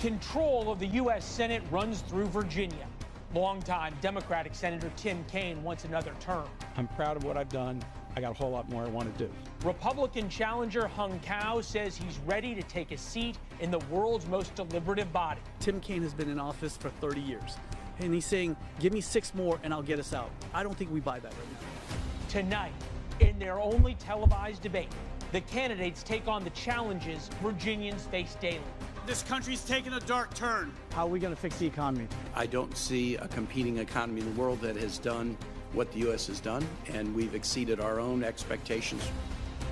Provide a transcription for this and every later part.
Control of the U.S. Senate runs through Virginia. Longtime Democratic Senator Tim Kaine wants another term. I'm proud of what I've done. I got a whole lot more I want to do. Republican challenger Hung Cao says he's ready to take a seat in the world's most deliberative body. Tim Kaine has been in office for 30 years, and he's saying, give me 6 more and I'll get us out. I don't think we buy that right now. Tonight, in their only televised debate, the candidates take on the challenges Virginians face daily. This country's taken a dark turn. How are we going to fix the economy? I don't see a competing economy in the world that has done what the U.S. has done, and we've exceeded our own expectations.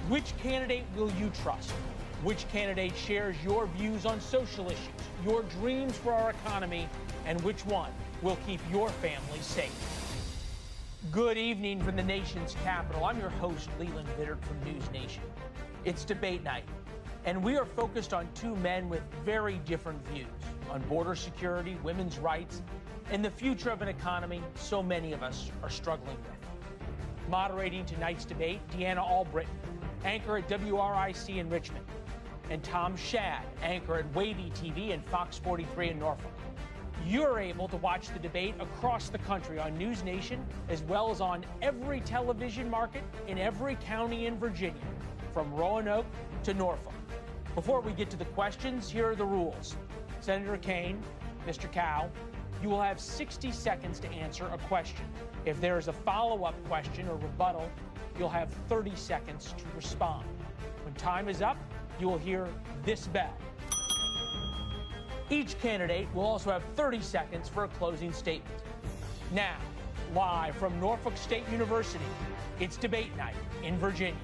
Which candidate will you trust? Which candidate shares your views on social issues, your dreams for our economy, and which one will keep your family safe? Good evening from the nation's capital. I'm your host, Leland Biddard from News Nation. It's debate night, and we are focused on two men with very different views on border security, women's rights, and the future of an economy so many of us are struggling with. Moderating tonight's debate, Deanna Albritton, anchor at WRIC in Richmond, and Tom Shad, anchor at Wavy TV and Fox 43 in Norfolk. You're able to watch the debate across the country on News Nation, as well as on every television market in every county in Virginia, from Roanoke to Norfolk. Before we get to the questions, here are the rules. Senator Kaine, Mr. Cao, you will have 60 seconds to answer a question. If there is a follow-up question or rebuttal, you'll have 30 seconds to respond. When time is up, you will hear this bell. Each candidate will also have 30 seconds for a closing statement. Now, live from Norfolk State University, it's debate night in Virginia.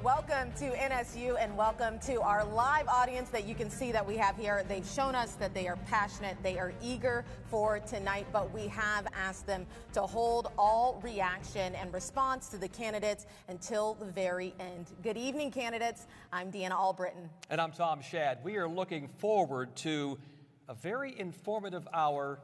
Welcome to NSU and welcome to our live audience that you can see that we have here. They've shown us that they are passionate, they are eager for tonight, but we have asked them to hold all reaction and response to the candidates until the very end. Good evening, candidates. I'm Deanna Albritton. And I'm Tom Shad. We are looking forward to a very informative hour,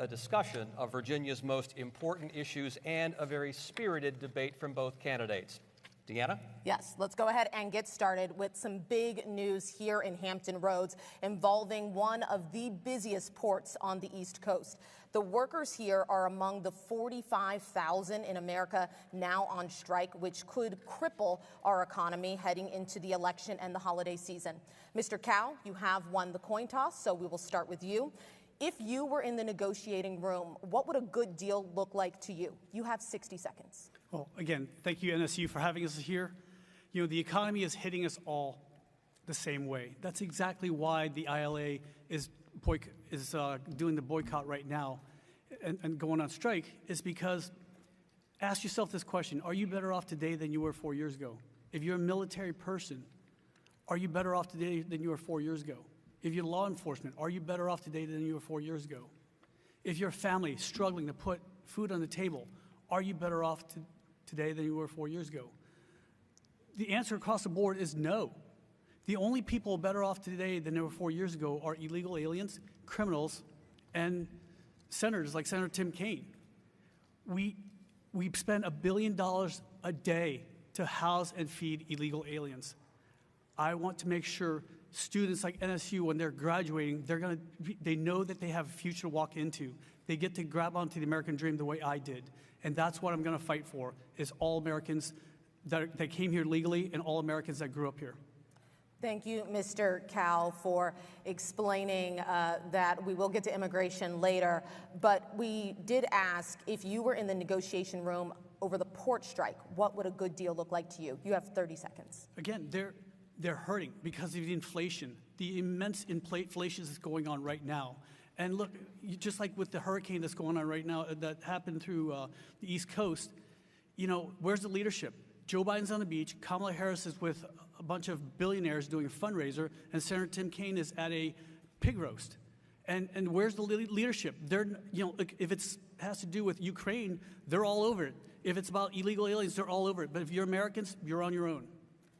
a discussion of Virginia's most important issues, and a very spirited debate from both candidates. Deanna? Yes, let's go ahead and get started with some big news here in Hampton Roads involving one of the busiest ports on the East Coast. The workers here are among the 45,000 in America now on strike, which could cripple our economy heading into the election and the holiday season. Mr. Cao, you have won the coin toss, so we will start with you. If you were in the negotiating room, what would a good deal look like to you? You have 60 seconds. Well, again, thank you, NSU, for having us here. You know, the economy is hitting us all the same way. That's exactly why the ILA is doing the boycott right now and going on strike, is because ask yourself this question: are you better off today than you were 4 years ago? If you're a military person, are you better off today than you were 4 years ago? If you're law enforcement, are you better off today than you were 4 years ago? If you're a family struggling to put food on the table, are you better off today than you were 4 years ago? The answer across the board is no. The only people better off today than they were 4 years ago are illegal aliens, criminals, and senators like Senator Tim Kaine. We spend $1 billion a day to house and feed illegal aliens. I want to make sure students like NSU, when they're graduating, they know that they have a future to walk into. They get to grab onto the American dream the way I did. And that's what I'm going to fight for, is all Americans that came here legally and all Americans that grew up here. Thank you, Mr. Cao, for explaining that. We will get to immigration later, but we did ask, if you were in the negotiation room over the port strike, what would a good deal look like to you? You have 30 seconds. Again, they're hurting because of the inflation, the immense inflation that's going on right now. And look, just like with the hurricane that's going on right now that happened through the East Coast, you know, where's the leadership? Joe Biden's on the beach, Kamala Harris is with a bunch of billionaires doing a fundraiser, and Senator Tim Kaine is at a pig roast. And where's the leadership? They're, you know, if it has to do with Ukraine, they're all over it. If it's about illegal aliens, they're all over it. But if you're Americans, you're on your own.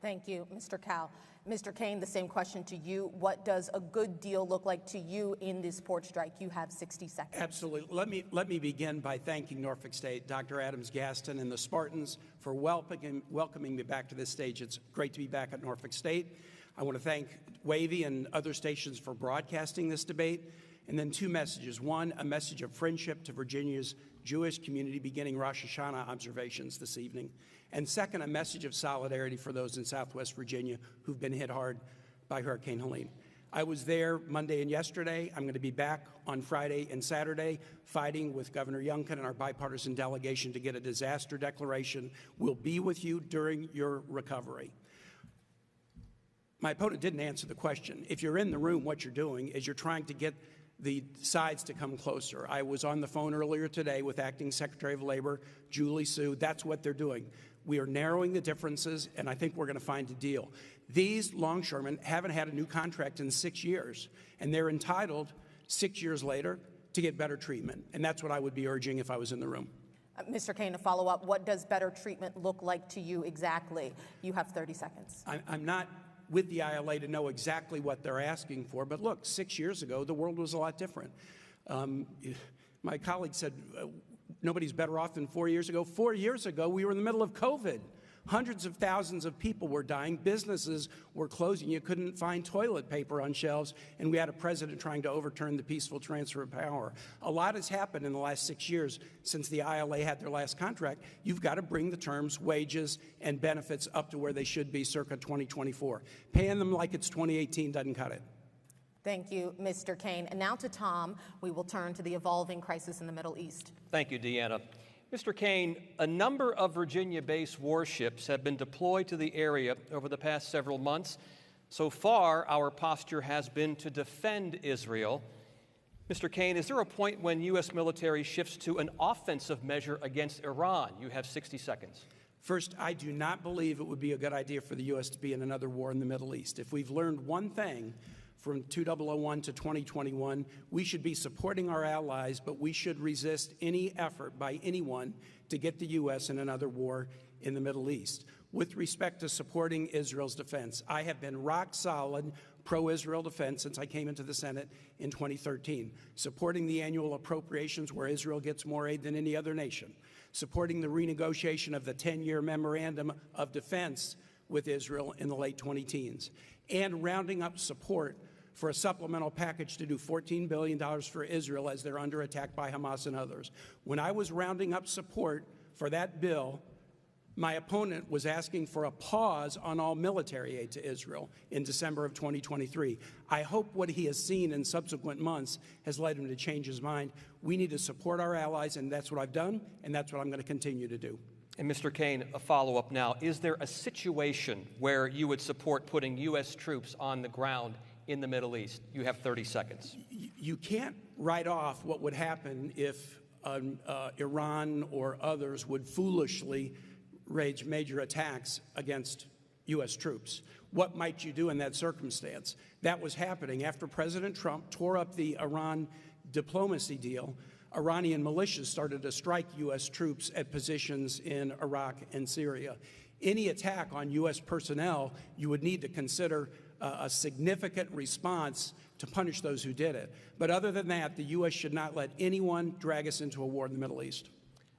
Thank you, Mr. Kaine. Mr. Kaine, the same question to you. What does a good deal look like to you in this port strike? You have 60 seconds. Absolutely. Let me begin by thanking Norfolk State, Dr. Adams-Gaston, and the Spartans for welcoming me back to this stage. It's great to be back at Norfolk State. I want to thank Wavy and other stations for broadcasting this debate. And then two messages. One, a message of friendship to Virginia's Jewish community beginning Rosh Hashanah observations this evening. And second, a message of solidarity for those in Southwest Virginia who've been hit hard by Hurricane Helene. I was there Monday and yesterday. I'm going to be back on Friday and Saturday fighting with Governor Youngkin and our bipartisan delegation to get a disaster declaration. We'll be with you during your recovery. My opponent didn't answer the question. If you're in the room, what you're doing is you're trying to get the sides to come closer. I was on the phone earlier today with Acting Secretary of Labor, Julie Su. That's what they're doing. We are narrowing the differences, and I think we're going to find a deal. These longshoremen haven't had a new contract in 6 years, and they're entitled 6 years later to get better treatment. And that's what I would be urging if I was in the room. Mr. Kaine, to follow up, what does better treatment look like to you exactly? You have 30 seconds. I'm not with the ILA to know exactly what they're asking for, but look, 6 years ago, the world was a lot different. My colleague said nobody's better off than 4 years ago. 4 years ago, we were in the middle of COVID. Hundreds of thousands of people were dying. Businesses were closing. You couldn't find toilet paper on shelves, and we had a president trying to overturn the peaceful transfer of power. A lot has happened in the last 6 years since the ILA had their last contract. You've got to bring the terms, wages, and benefits up to where they should be circa 2024. Paying them like it's 2018 doesn't cut it. Thank you, Mr. Kaine. And now to Tom, we will turn to the evolving crisis in the Middle East. Thank you, Deanna. Mr. Kaine, a number of Virginia-based warships have been deployed to the area over the past several months. So far, our posture has been to defend Israel. Mr. Kaine, is there a point when U.S. military shifts to an offensive measure against Iran? You have 60 seconds. First, I do not believe it would be a good idea for the U.S. to be in another war in the Middle East. If we've learned one thing from 2001 to 2021, we should be supporting our allies, but we should resist any effort by anyone to get the U.S. in another war in the Middle East. With respect to supporting Israel's defense, I have been rock solid pro-Israel defense since I came into the Senate in 2013, supporting the annual appropriations where Israel gets more aid than any other nation, supporting the renegotiation of the 10-year memorandum of defense with Israel in the late 2010s, and rounding up support for a supplemental package to do $14 billion for Israel as they're under attack by Hamas and others. When I was rounding up support for that bill, my opponent was asking for a pause on all military aid to Israel in December of 2023. I hope what he has seen in subsequent months has led him to change his mind. We need to support our allies, and that's what I've done, and that's what I'm going to continue to do. And Mr. Kaine, a follow-up now. Is there a situation where you would support putting U.S. troops on the ground in the Middle East? You have 30 seconds. You can't write off what would happen if Iran or others would foolishly wage major attacks against U.S. troops. What might you do in that circumstance? That was happening after President Trump tore up the Iran diplomacy deal. Iranian militias started to strike U.S. troops at positions in Iraq and Syria. Any attack on U.S. personnel, you would need to consider a significant response to punish those who did it. But other than that, the U.S. should not let anyone drag us into a war in the Middle East.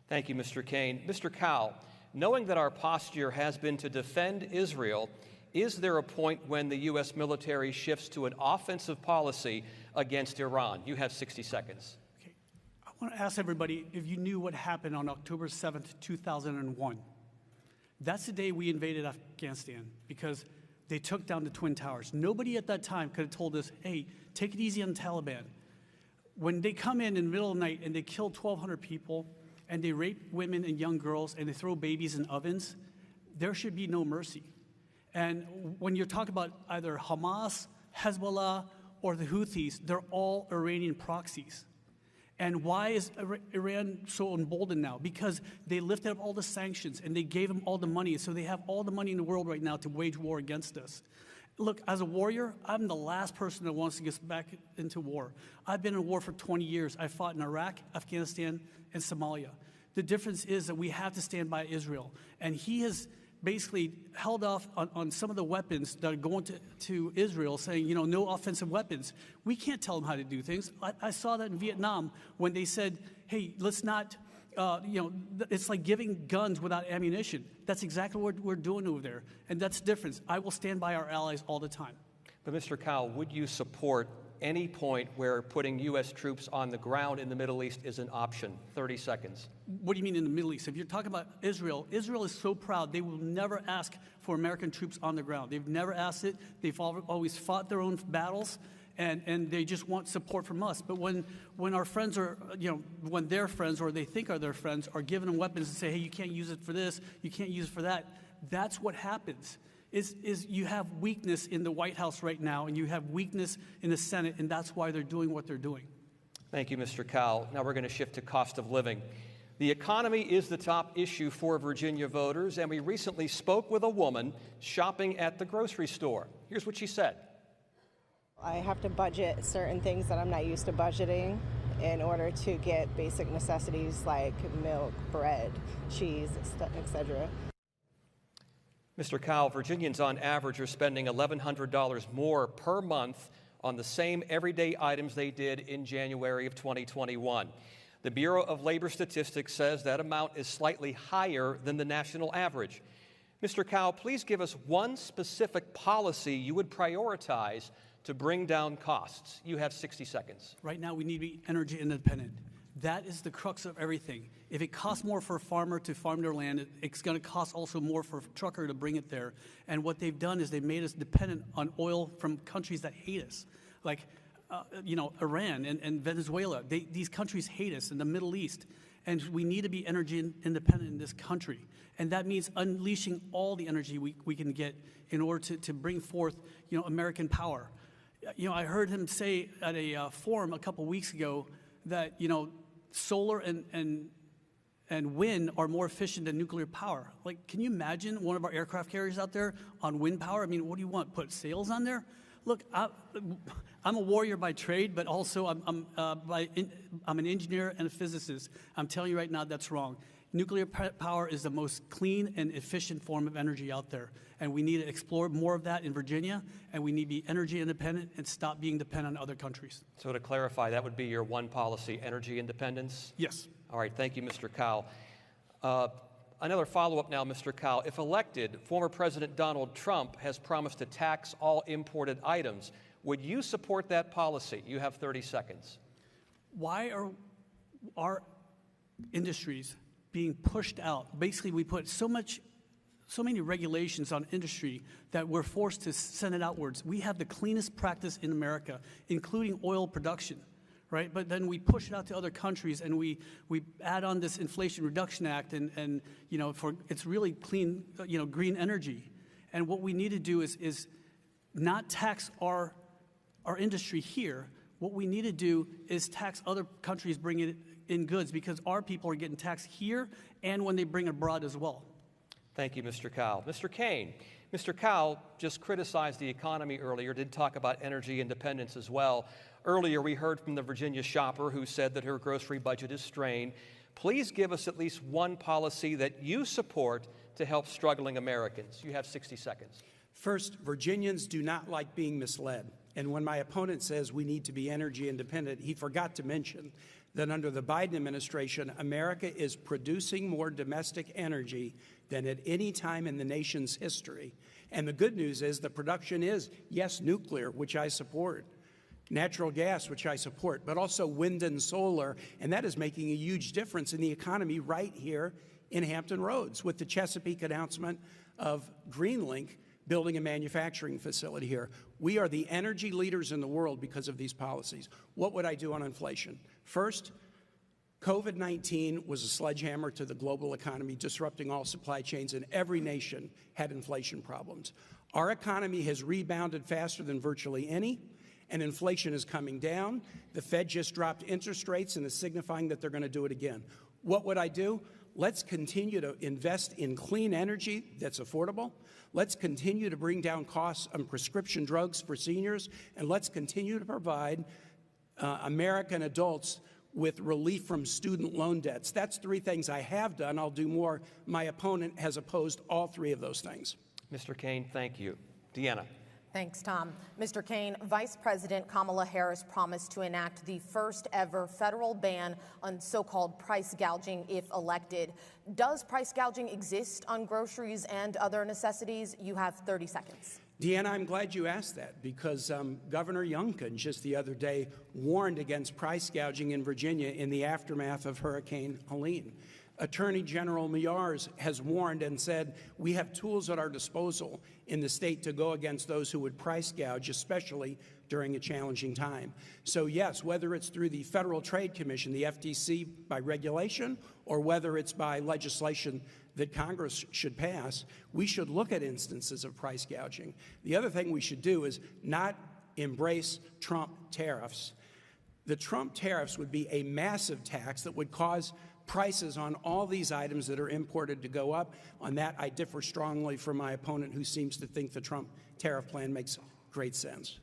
Thank you, Mr. Kaine. Mr. Cowell, knowing that our posture has been to defend Israel, is there a point when the U.S. military shifts to an offensive policy against Iran? You have 60 seconds. Okay. I want to ask everybody if you knew what happened on October 7th, 2001. That's the day we invaded Afghanistan because they took down the Twin Towers. Nobody at that time could have told us, hey, take it easy on the Taliban. When they come in the middle of the night and they kill 1,200 people and they rape women and young girls and they throw babies in ovens, there should be no mercy. And when you're talking about either Hamas, Hezbollah, or the Houthis, they're all Iranian proxies. And why is Iran so emboldened now? Because they lifted up all the sanctions and they gave them all the money. So they have all the money in the world right now to wage war against us. Look, as a warrior, I'm the last person that wants to get back into war. I've been in war for 20 years. I fought in Iraq, Afghanistan, and Somalia. The difference is that we have to stand by Israel. And he has basically held off on some of the weapons that are going to Israel, saying, no offensive weapons. We can't tell them how to do things. I saw that in Vietnam when they said, hey, let's not, it's like giving guns without ammunition. That's exactly what we're doing over there, and that's the difference. I will stand by our allies all the time. But Mr. Kaine, would you support any point where putting U.S. troops on the ground in the Middle East is an option? 30 seconds. What do you mean in the Middle East? If you're talking about Israel, Israel is so proud. They will never ask for American troops on the ground. They've never asked it. They've always fought their own battles, and they just want support from us. But when our friends are, when their friends, or they think are their friends, are giving them weapons and say, hey, you can't use it for this, you can't use it for that, that's what happens. Is you have weakness in the White House right now, and you have weakness in the Senate, and that's why they're doing what they're doing. Thank you, Mr. Kaine. Now we're going to shift to cost of living. The economy is the top issue for Virginia voters, and we recently spoke with a woman shopping at the grocery store. Here's what she said. I have to budget certain things that I'm not used to budgeting in order to get basic necessities like milk, bread, cheese, etc. Mr. Kaine, Virginians on average are spending $1,100 more per month on the same everyday items they did in January of 2021. The Bureau of Labor Statistics says that amount is slightly higher than the national average. Mr. Kaine, please give us one specific policy you would prioritize to bring down costs. You have 60 seconds. Right now, we need to be energy independent. That is the crux of everything. If it costs more for a farmer to farm their land, it's going to cost also more for a trucker to bring it there. And what they've done is they've made us dependent on oil from countries that hate us, like Iran and Venezuela. These countries hate us, in the Middle East. And we need to be energy independent in this country. And that means unleashing all the energy we can get in order to bring forth American power. I heard him say at a forum a couple weeks ago that solar and wind are more efficient than nuclear power. Like, can you imagine one of our aircraft carriers out there on wind power? I mean, what do you want? Put sails on there? Look, I'm a warrior by trade, but also I'm an engineer and a physicist. I'm telling you right now, that's wrong. Nuclear power is the most clean and efficient form of energy out there, and we need to explore more of that in Virginia, and we need to be energy independent and stop being dependent on other countries. So to clarify, that would be your one policy, energy independence? Yes. All right, thank you, Mr. Kaine. Another follow-up now, Mr. Kaine. If elected, former President Donald Trump has promised to tax all imported items. Would you support that policy? You have 30 seconds. Why are our industries being pushed out? Basically, we put so many regulations on industry that we're forced to send it outwards. We have the cleanest practice in America, including oil production, right? But then we push it out to other countries, and we add on this Inflation Reduction Act, and it's really clean, green energy. And what we need to do is not tax our industry here. What we need to do is tax other countries bringing it in goods, because our people are getting taxed here and when they bring it abroad as well. Thank you, Mr. Kaine. Mr. Kaine. Mr. Kaine just criticized the economy earlier, did talk about energy independence as well. Earlier, we heard from the Virginia shopper who said that her grocery budget is strained. Please give us at least one policy that you support to help struggling Americans. You have 60 seconds. First, Virginians do not like being misled. And when my opponent says we need to be energy independent, he forgot to mention that under the Biden administration, America is producing more domestic energy than at any time in the nation's history. And the good news is the production is, yes, nuclear, which I support, natural gas, which I support, but also wind and solar, and that is making a huge difference in the economy right here in Hampton Roads with the Chesapeake announcement of Greenlink building a manufacturing facility here. We are the energy leaders in the world because of these policies. What would I do on inflation? First, COVID-19 was a sledgehammer to the global economy, disrupting all supply chains, and every nation had inflation problems. Our economy has rebounded faster than virtually any, and inflation is coming down. The Fed just dropped interest rates and is signifying that they're going to do it again. What would I do? Let's continue to invest in clean energy that's affordable. Let's continue to bring down costs on prescription drugs for seniors, and let's continue to provide American adults with relief from student loan debts. That's 3 things I have done. I'll do more. My opponent has opposed all 3 of those things. Mr. Kaine, thank you. Deanna. Thanks, Tom. Mr. Kaine, Vice President Kamala Harris promised to enact the first ever federal ban on so-called price gouging if elected. Does price gouging exist on groceries and other necessities? You have 30 seconds. Deanna, I'm glad you asked that because Governor Youngkin just the other day warned against price gouging in Virginia in the aftermath of Hurricane Helene. Attorney General Myers has warned and said we have tools at our disposal in the state to go against those who would price gouge, especially during a challenging time. So yes, whether it's through the Federal Trade Commission, the FTC, by regulation, or whether it's by legislation that Congress should pass, we should look at instances of price gouging. The other thing we should do is not embrace Trump tariffs. The Trump tariffs would be a massive tax that would cause prices on all these items that are imported to go up. On that, I differ strongly from my opponent, who seems to think the Trump tariff plan makes great sense.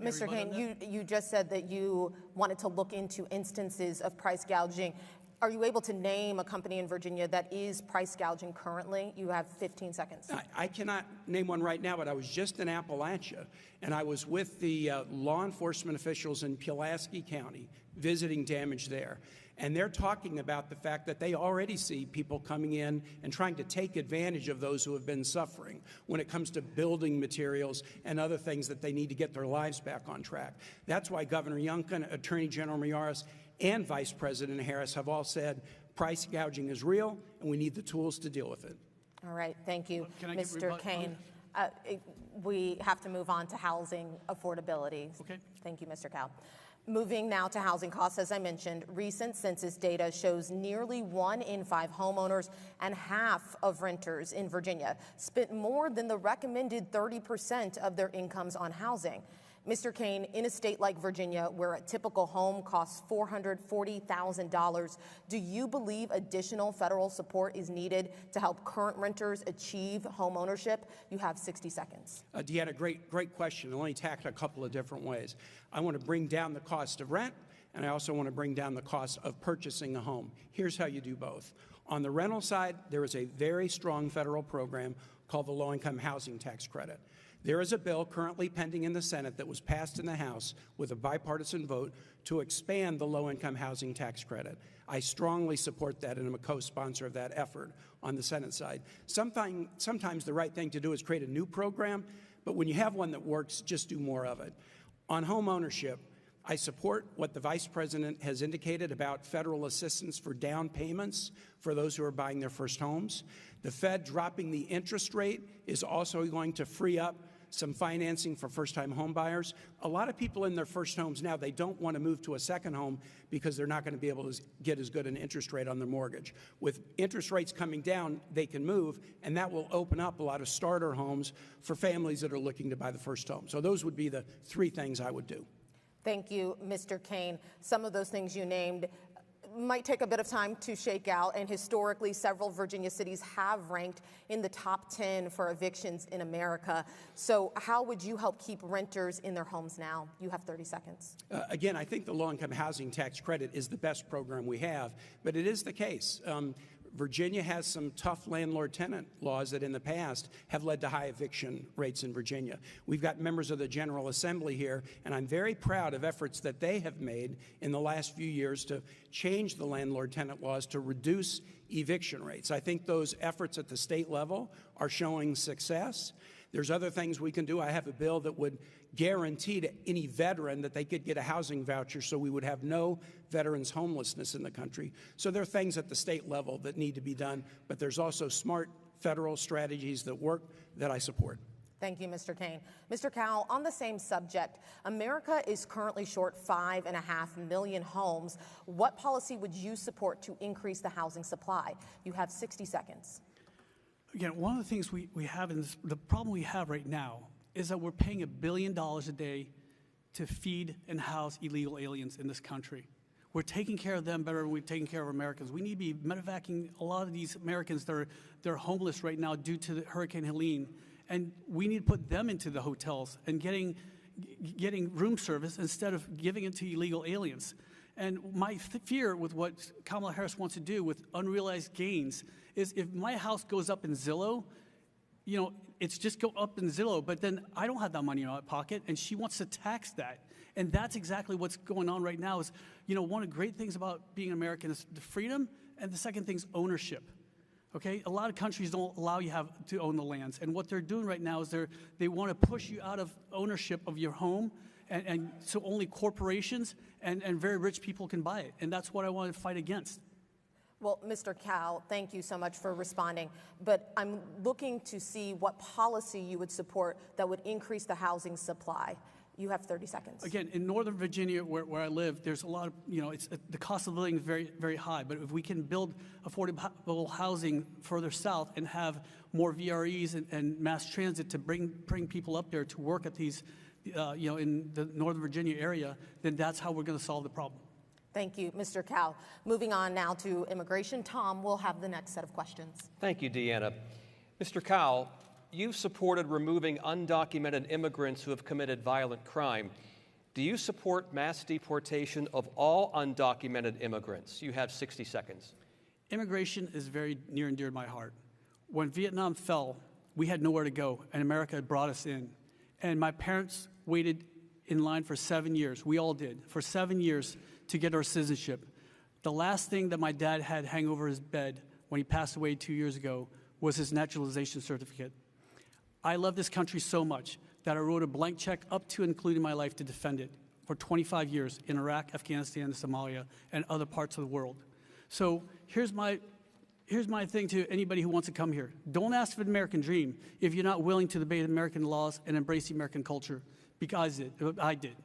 Mr. Kaine, you just said that you wanted to look into instances of price gouging. Are you able to name a company in Virginia that is price gouging currently? You have 15 seconds. I cannot name one right now, but I was just in Appalachia, and I was with the law enforcement officials in Pulaski County visiting damage there. And they're talking about the fact that they already see people coming in and trying to take advantage of those who have been suffering when it comes to building materials and other things that they need to get their lives back on track. That's why Governor Youngkin, Attorney General Myers, and Vice President Harris have all said price gouging is real and we need the tools to deal with it. All right, thank you, Mr. Kaine. We have to move on to housing affordability. Okay. Thank you, Mr. Cow. Moving now to housing costs, as I mentioned, recent census data shows nearly 1 in 5 homeowners and half of renters in Virginia spent more than the recommended 30% of their incomes on housing. Mr. Kaine, in a state like Virginia, where a typical home costs $440,000, do you believe additional federal support is needed to help current renters achieve home ownership? You have 60 seconds. Deanna, great question. I'll only tackle it a couple of different ways. I want to bring down the cost of rent, and I also want to bring down the cost of purchasing a home. Here's how you do both. On the rental side, there is a very strong federal program called the Low-Income Housing Tax Credit. There is a bill currently pending in the Senate that was passed in the House with a bipartisan vote to expand the low-income housing tax credit. I strongly support that, and I'm a co-sponsor of that effort on the Senate side. Sometimes the right thing to do is create a new program, but when you have one that works, just do more of it. On home ownership, I support what the Vice President has indicated about federal assistance for down payments for those who are buying their first homes. The Fed dropping the interest rate is also going to free up some financing for first-time home buyers. A lot of people in their first homes now, they don't want to move to a second home because they're not going to be able to get as good an interest rate on their mortgage. With interest rates coming down, they can move, and that will open up a lot of starter homes for families that are looking to buy the first home. So those would be the 3 things I would do. Thank you, Mr. Kaine. Some of those things you named might take a bit of time to shake out, and historically several Virginia cities have ranked in the top 10 for evictions in America. So how would you help keep renters in their homes now? You have 30 seconds. Again, I think the low-income housing tax credit is the best program we have, but it is the case. Virginia has some tough landlord-tenant laws that in the past have led to high eviction rates in Virginia. We've got members of the General Assembly here, and I'm very proud of efforts that they have made in the last few years to change the landlord-tenant laws to reduce eviction rates. I think those efforts at the state level are showing success. There's other things we can do. I have a bill that would guarantee to any veteran that they could get a housing voucher so we would have no veterans homelessness in the country. So there are things at the state level that need to be done, but there's also smart federal strategies that work that I support. Thank you, Mr. Kaine. Mr. Cowell, on the same subject, America is currently short 5.5 million homes. What policy would you support to increase the housing supply? You have 60 seconds. Again, one of the things we have in this, the problem we have right now is that we're paying $1 billion a day to feed and house illegal aliens in this country. We're taking care of them better than we've taken care of Americans. We need to be medevacing a lot of these Americans that are homeless right now due to Hurricane Helene, and we need to put them into the hotels and getting room service instead of giving it to illegal aliens. And my fear with what Kamala Harris wants to do with unrealized gains is if my house goes up in Zillow, it's just go up in Zillow, but then I don't have that money in my pocket, and she wants to tax that. And that's exactly what's going on right now is, one of the great things about being American is the freedom, and the second thing is ownership. Okay, a lot of countries don't allow you to own the lands, and what they're doing right now is they want to push you out of ownership of your home, and so only corporations and very rich people can buy it, and that's what I want to fight against. Well, Mr. Kaine, thank you so much for responding, but I'm looking to see what policy you would support that would increase the housing supply. You have 30 seconds. Again, in Northern Virginia, where I live, there's a lot of, the cost of living is very, very high. But if we can build affordable housing further south and have more VREs and mass transit to bring people up there to work at these, in the Northern Virginia area, then that's how we're going to solve the problem. Thank you, Mr. Kaine. Moving on now to immigration. Tom will have the next set of questions. Thank you, Deanna. Mr. Kaine, you've supported removing undocumented immigrants who have committed violent crime. Do you support mass deportation of all undocumented immigrants? You have 60 seconds. Immigration is very near and dear to my heart. When Vietnam fell, we had nowhere to go, and America brought us in. And my parents waited in line for 7 years. We all did, for 7 years to get our citizenship. The last thing that my dad had hang over his bed when he passed away 2 years ago was his naturalization certificate. I love this country so much that I wrote a blank check up to and including my life to defend it for 25 years in Iraq, Afghanistan, Somalia, and other parts of the world. So here's my thing to anybody who wants to come here. Don't ask for the American dream if you're not willing to obey American laws and embrace the American culture, because I did.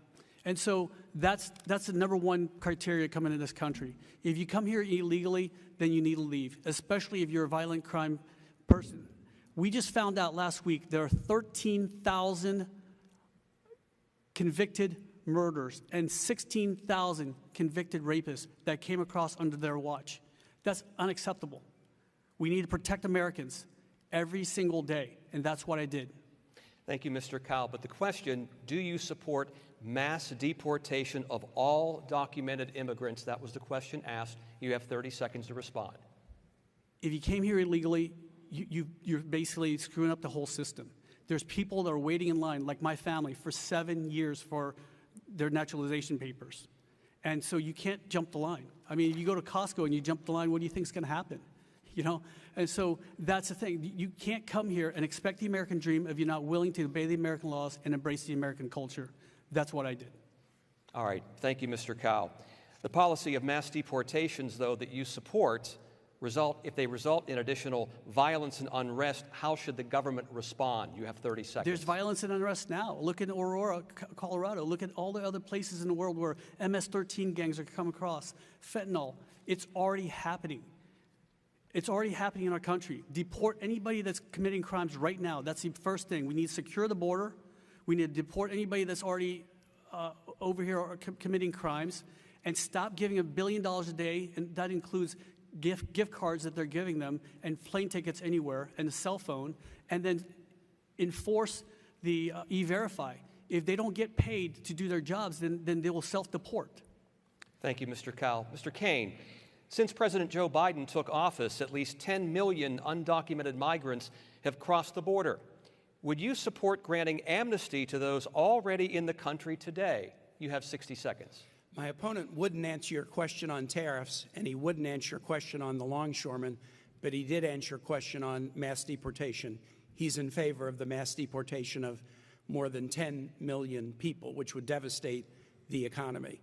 And so that's the number one criteria coming into this country. If you come here illegally, then you need to leave, especially if you're a violent crime person. We just found out last week there are 13,000 convicted murderers and 16,000 convicted rapists that came across under their watch. That's unacceptable. We need to protect Americans every single day, and that's what I did. Thank you, Mr. Kaine. But the question, do you support mass deportation of all documented immigrants? That was the question asked. You have 30 seconds to respond. If you came here illegally, you're basically screwing up the whole system. There's people that are waiting in line, like my family, for 7 years for their naturalization papers. And so you can't jump the line. I mean, if you go to Costco and you jump the line, what do you think is going to happen? And so that's the thing. You can't come here and expect the American dream if you're not willing to obey the American laws and embrace the American culture. That's what I did. All right. Thank you, Mr. Kaine. The policy of mass deportations, though, that you support, if they result in additional violence and unrest, how should the government respond? You have 30 seconds. There's violence and unrest now. Look at Aurora, Colorado. Look at all the other places in the world where MS-13 gangs are coming across. Fentanyl. It's already happening. It's already happening in our country. Deport anybody that's committing crimes right now. That's the first thing. We need to secure the border. We need to deport anybody that's already over here or committing crimes, and stop giving $1 billion a day, and that includes gift cards that they're giving them, and plane tickets anywhere, and a cell phone, and then enforce the E-Verify. If they don't get paid to do their jobs, then they will self-deport. Thank you, Mr. Kaine. Mr. Kaine, since President Joe Biden took office, at least 10 million undocumented migrants have crossed the border. Would you support granting amnesty to those already in the country today? You have 60 seconds. My opponent wouldn't answer your question on tariffs, and he wouldn't answer your question on the longshoremen, but he did answer your question on mass deportation. He's in favor of the mass deportation of more than 10 million people, which would devastate the economy.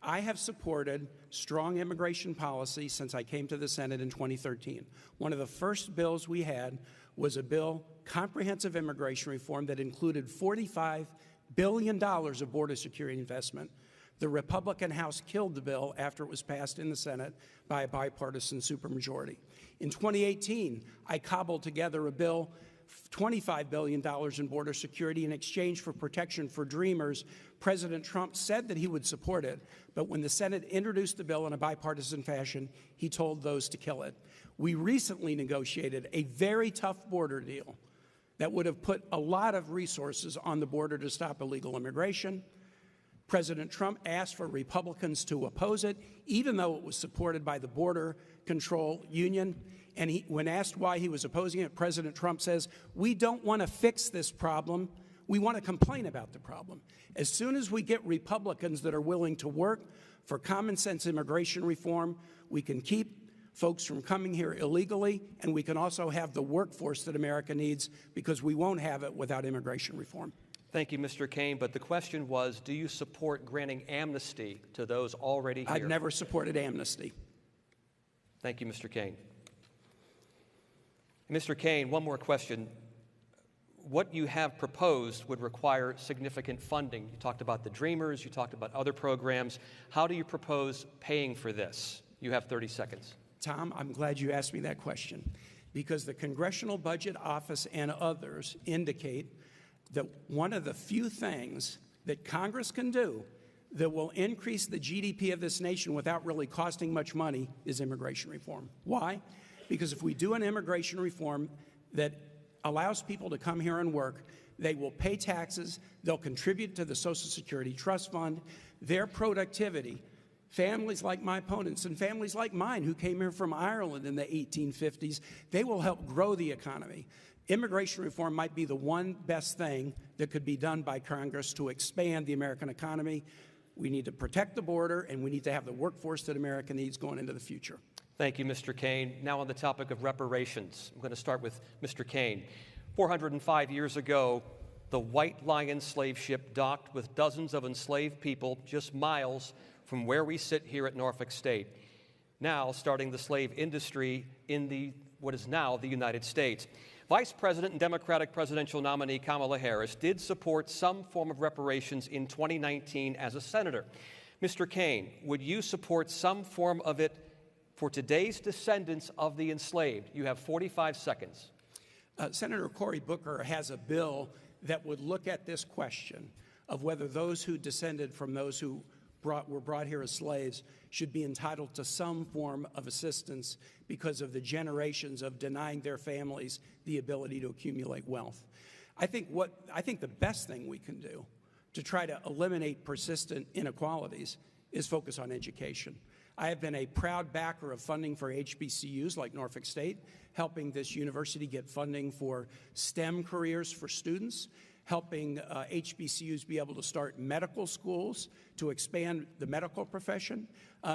I have supported strong immigration policy since I came to the Senate in 2013. One of the first bills we had was a bill, comprehensive immigration reform, that included $45 billion of border security investment. The Republican House killed the bill after it was passed in the Senate by a bipartisan supermajority. In 2018, I cobbled together a bill, $25 billion in border security in exchange for protection for dreamers. President Trump said that he would support it, but when the Senate introduced the bill in a bipartisan fashion, he told those to kill it. We recently negotiated a very tough border deal that would have put a lot of resources on the border to stop illegal immigration, President Trump asked for Republicans to oppose it, even though it was supported by the Border Control Union. And when asked why he was opposing it, President Trump says, "We don't want to fix this problem. We want to complain about the problem." As soon as we get Republicans that are willing to work for common sense immigration reform, we can keep folks from coming here illegally, and we can also have the workforce that America needs, because we won't have it without immigration reform. Thank you, Mr. Kaine. But the question was, do you support granting amnesty to those already here? I've never supported amnesty. Thank you, Mr. Kaine. Mr. Kaine, one more question. What you have proposed would require significant funding. You talked about the Dreamers, you talked about other programs. How do you propose paying for this? You have 30 seconds. Tom, I'm glad you asked me that question, because the Congressional Budget Office and others indicate that one of the few things that Congress can do that will increase the GDP of this nation without really costing much money is immigration reform. Why? Because if we do an immigration reform that allows people to come here and work, they will pay taxes, they'll contribute to the Social Security Trust Fund, their productivity. Families like my opponents and families like mine who came here from Ireland in the 1850s, they will help grow the economy. Immigration reform might be the one best thing that could be done by Congress to expand the American economy. We need to protect the border, and we need to have the workforce that America needs going into the future. Thank you, Mr. Kaine. Now on the topic of reparations, I'm going to start with Mr. Kaine. 405 years ago, the White Lion slave ship docked with dozens of enslaved people just miles from where we sit here at Norfolk State, now starting the slave industry in what is now the United States. Vice President and Democratic presidential nominee Kamala Harris did support some form of reparations in 2019 as a senator. Mr. Kaine, would you support some form of it for today's descendants of the enslaved? You have 45 seconds. Senator Cory Booker has a bill that would look at this question of whether those who descended from those who were brought here as slaves should be entitled to some form of assistance because of the generations of denying their families the ability to accumulate wealth. I think the best thing we can do to try to eliminate persistent inequalities is focus on education. I have been a proud backer of funding for HBCUs like Norfolk State, helping this university get funding for STEM careers for students, helping HBCUs be able to start medical schools to expand the medical profession,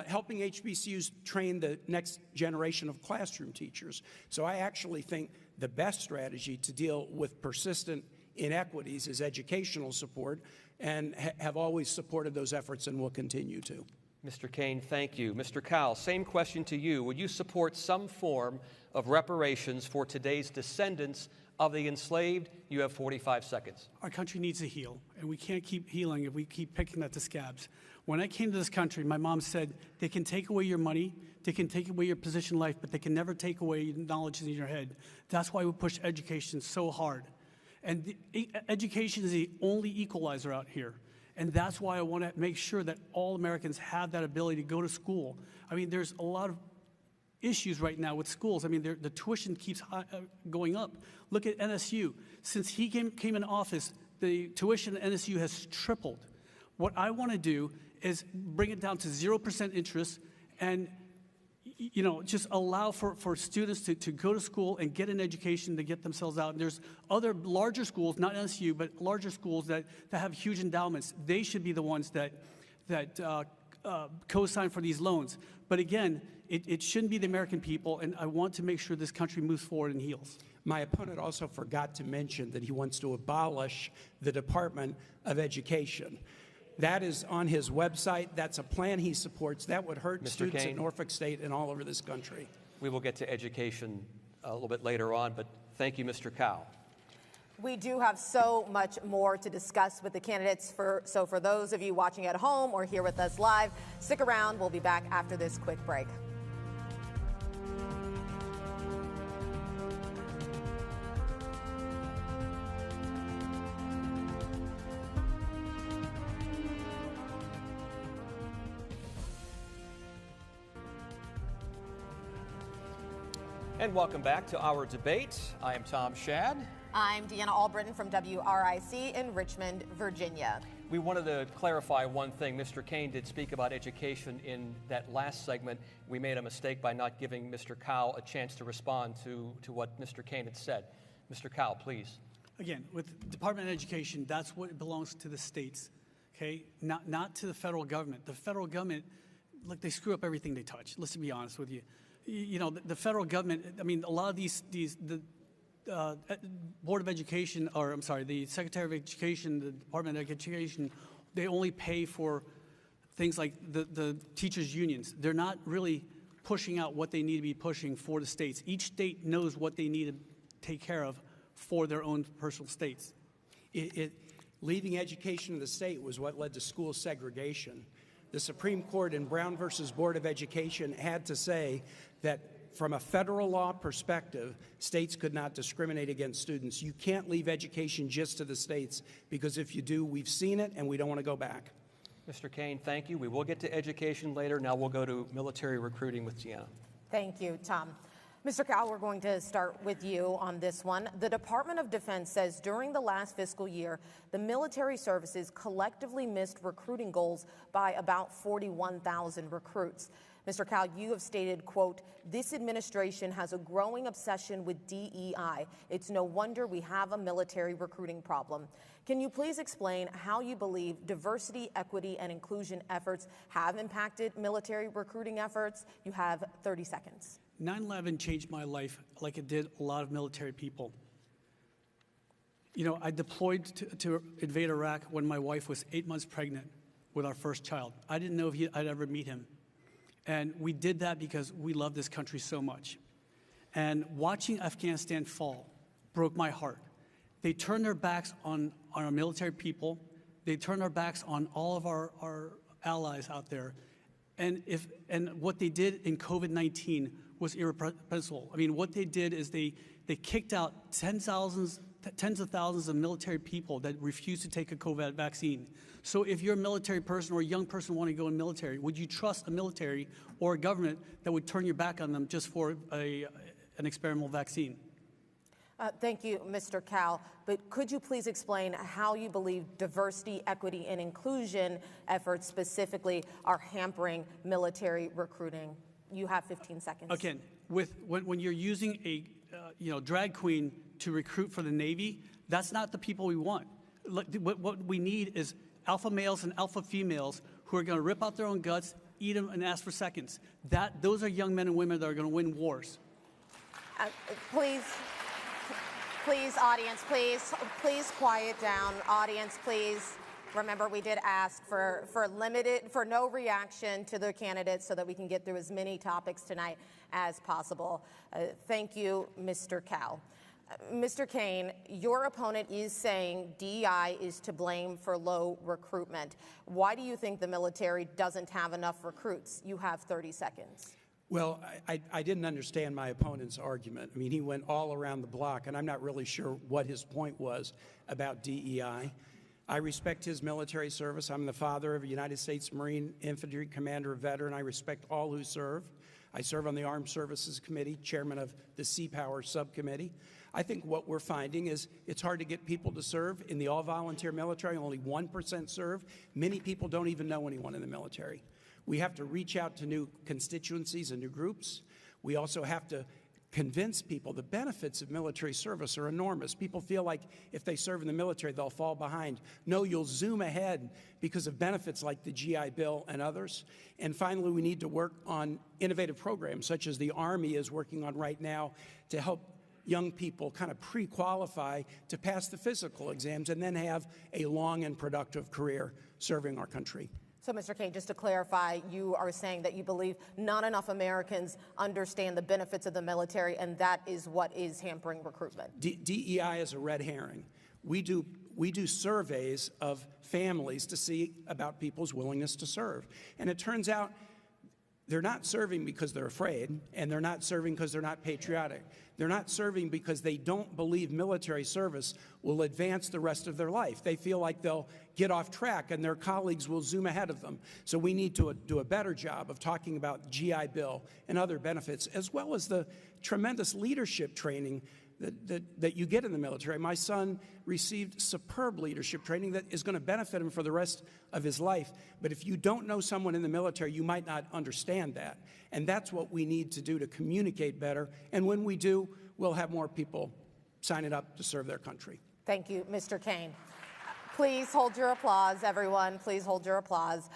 helping HBCUs train the next generation of classroom teachers. So I actually think the best strategy to deal with persistent inequities is educational support, and have always supported those efforts and will continue to. Mr. Kaine, thank you. Mr. Cowell, same question to you. Would you support some form of reparations for today's descendants of the enslaved? You have 45 seconds. Our country needs to heal, and we can't keep healing if we keep picking at the scabs. When I came to this country, my mom said, they can take away your money, they can take away your position in life, but they can never take away your knowledge in your head. That's why we push education so hard. And education is the only equalizer out here. And that's why I want to make sure that all Americans have that ability to go to school. I mean, there's a lot of issues right now with schools. I mean, the tuition keeps going up. Look at NSU. Since he came in office, the tuition at NSU has tripled. What I want to do is bring it down to 0% interest and just allow for students to go to school and get an education to get themselves out. And there's other larger schools, not NSU, but larger schools that have huge endowments. They should be the ones that co-sign for these loans. But again, it shouldn't be the American people, and I want to make sure this country moves forward and heals. My opponent also forgot to mention that he wants to abolish the Department of Education. That is on his website. That's a plan he supports. That would hurt students at Norfolk State and all over this country. We will get to education a little bit later on, but thank you, Mr. Cowell. We do have so much more to discuss with the candidates. So for those of you watching at home or here with us live, stick around. We'll be back after this quick break. And welcome back to our debate. I am Tom Shad. I'm Deanna Albritton from WRIC in Richmond, Virginia. We wanted to clarify one thing. Mr. Kaine did speak about education in that last segment. We made a mistake by not giving Mr. Cowell a chance to respond to what Mr. Kaine had said. Mr. Cowell, please. Again, with Department of Education, that's what belongs to the states, okay? Not to the federal government. The federal government, look, they screw up everything they touch. Let's be honest with you. You know, the federal government, I mean, a lot of the Board of Education, or I'm sorry, the Secretary of Education, the Department of Education, they only pay for things like the teachers' unions. They're not really pushing out what they need to be pushing for the states. Each state knows what they need to take care of for their own personal states. Leaving education to the state was what led to school segregation. The Supreme Court in Brown versus Board of Education had to say that from a federal law perspective, states could not discriminate against students. You can't leave education just to the states, because if you do, we've seen it and we don't want to go back. Mr. Kaine, thank you. We will get to education later. Now we'll go to military recruiting with Deanna. Thank you, Tom. Mr. Cowell, we're going to start with you on this one. The Department of Defense says during the last fiscal year, the military services collectively missed recruiting goals by about 41,000 recruits. Mr. Cowell, you have stated, quote, "This administration has a growing obsession with DEI. It's no wonder we have a military recruiting problem." Can you please explain how you believe diversity, equity, and inclusion efforts have impacted military recruiting efforts? You have 30 seconds. 9/11 changed my life like it did a lot of military people. You know, I deployed to invade Iraq when my wife was 8 months pregnant with our first child. I didn't know if I'd ever meet him. And we did that because we love this country so much. And watching Afghanistan fall broke my heart. They turned their backs on our military people. They turned their backs on all of our allies out there. And what they did in COVID-19 was irrepressible. I mean, what they did is they kicked out tens of thousands of military people that refused to take a COVID vaccine. So if you're a military person or a young person wanting to go in the military, would you trust a military or a government that would turn your back on them just for an experimental vaccine? Thank you, Mr. Cowell. But could you please explain how you believe diversity, equity, and inclusion efforts specifically are hampering military recruiting? You have 15 seconds. Again, when you're using a drag queen to recruit for the Navy, that's not the people we want. What we need is alpha males and alpha females who are going to rip out their own guts, eat them, and ask for seconds. Those are young men and women that are going to win wars. Please, audience, please quiet down. Audience, please. Remember, we did ask for no reaction to the candidates so that we can get through as many topics tonight as possible. Thank you, Mr. Cowell. Mr. Kaine, your opponent is saying DEI is to blame for low recruitment. Why do you think the military doesn't have enough recruits? You have 30 seconds. Well, I didn't understand my opponent's argument. I mean, he went all around the block, and I'm not really sure what his point was about DEI. I respect his military service. I'm the father of a United States Marine Infantry Commander, a veteran. I respect all who serve. I serve on the Armed Services Committee, chairman of the Sea Power Subcommittee. I think what we're finding is it's hard to get people to serve. In the all-volunteer military, only 1% serve. Many people don't even know anyone in the military. We have to reach out to new constituencies and new groups. We also have to convince people the benefits of military service are enormous. People feel like if they serve in the military, they'll fall behind. No, you'll zoom ahead because of benefits like the GI Bill and others. And finally, we need to work on innovative programs, such as the Army is working on right now, to help young people kind of pre-qualify to pass the physical exams and then have a long and productive career serving our country. So, Mr. Kaine, just to clarify, you are saying that you believe not enough Americans understand the benefits of the military, and that is what is hampering recruitment. DEI is a red herring. We do surveys of families to see about people's willingness to serve. And it turns out they're not serving because they're afraid, and they're not serving because they're not patriotic. They're not serving because they don't believe military service will advance the rest of their life. They feel like they'll get off track and their colleagues will zoom ahead of them. So we need to do a better job of talking about GI Bill and other benefits, as well as the tremendous leadership training that you get in the military. My son received superb leadership training that is going to benefit him for the rest of his life. But if you don't know someone in the military, you might not understand that. And that's what we need to do to communicate better. And when we do, we'll have more people signing up to serve their country. Thank you, Mr. Kaine. Please hold your applause, everyone. Please hold your applause.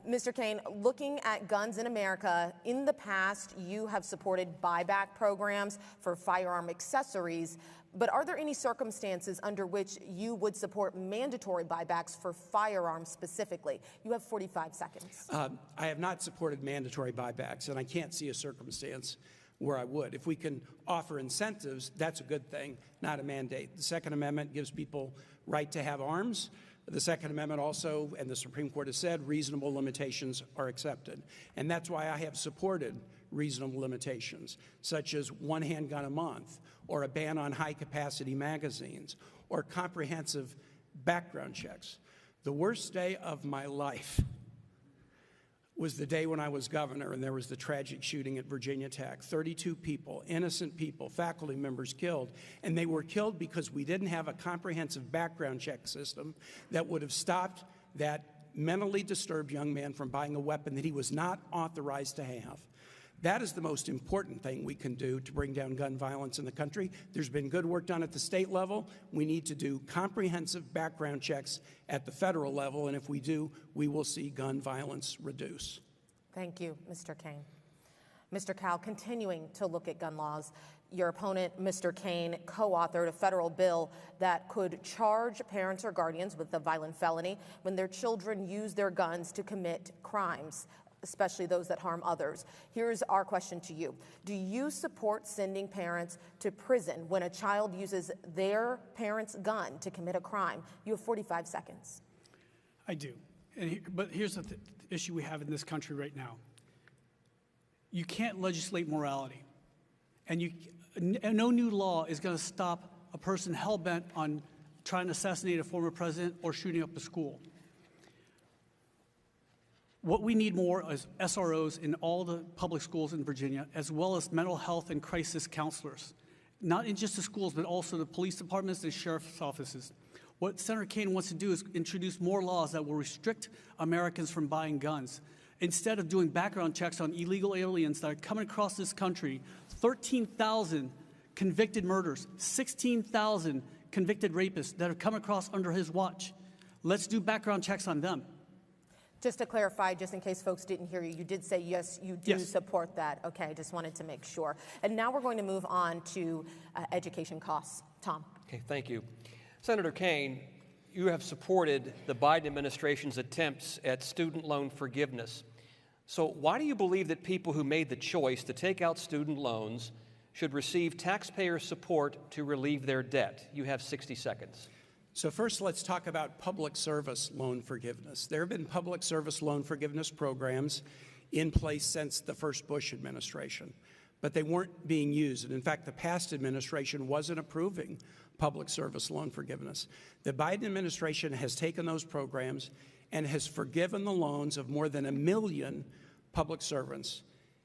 Mr. Kaine, looking at guns in America, in the past, you have supported buyback programs for firearm accessories. But are there any circumstances under which you would support mandatory buybacks for firearms specifically? You have 45 seconds. I have not supported mandatory buybacks, and I can't see a circumstance where I would. If we can offer incentives, that's a good thing, not a mandate. The Second Amendment gives people right to have arms. The Second Amendment also, and the Supreme Court has said, reasonable limitations are accepted. And that's why I have supported reasonable limitations, such as one handgun a month, or a ban on high-capacity magazines, or comprehensive background checks. The worst day of my life was the day when I was governor and there was the tragic shooting at Virginia Tech. 32 people, innocent people, faculty members killed. And they were killed because we didn't have a comprehensive background check system that would have stopped that mentally disturbed young man from buying a weapon that he was not authorized to have. That is the most important thing we can do to bring down gun violence in the country. There's been good work done at the state level. We need to do comprehensive background checks at the federal level, and if we do, we will see gun violence reduce. Thank you, Mr. Kaine. Mr. Kahl, continuing to look at gun laws, your opponent, Mr. Kaine, co-authored a federal bill that could charge parents or guardians with a violent felony when their children use their guns to commit crimes, especially those that harm others. Here's our question to you. Do you support sending parents to prison when a child uses their parent's gun to commit a crime? You have 45 seconds. I do. But here's the issue we have in this country right now. You can't legislate morality. And no new law is going to stop a person hell-bent on trying to assassinate a former president or shooting up a school. What we need more is SROs in all the public schools in Virginia, as well as mental health and crisis counselors, not in just the schools, but also the police departments and sheriff's offices. What Senator Kaine wants to do is introduce more laws that will restrict Americans from buying guns. Instead of doing background checks on illegal aliens that are coming across this country, 13,000 convicted murders, 16,000 convicted rapists that have come across under his watch. Let's do background checks on them. Just to clarify, just in case folks didn't hear you, you did say yes, you do support that. Okay, just wanted to make sure. And now we're going to move on to education costs. Tom. Okay, thank you. Senator Kaine, you have supported the Biden administration's attempts at student loan forgiveness. So why do you believe that people who made the choice to take out student loans should receive taxpayer support to relieve their debt? You have 60 seconds. So first, let's talk about public service loan forgiveness. There have been public service loan forgiveness programs in place since the first Bush administration, but they weren't being used. And in fact, the past administration wasn't approving public service loan forgiveness. The Biden administration has taken those programs and has forgiven the loans of more than 1 million public servants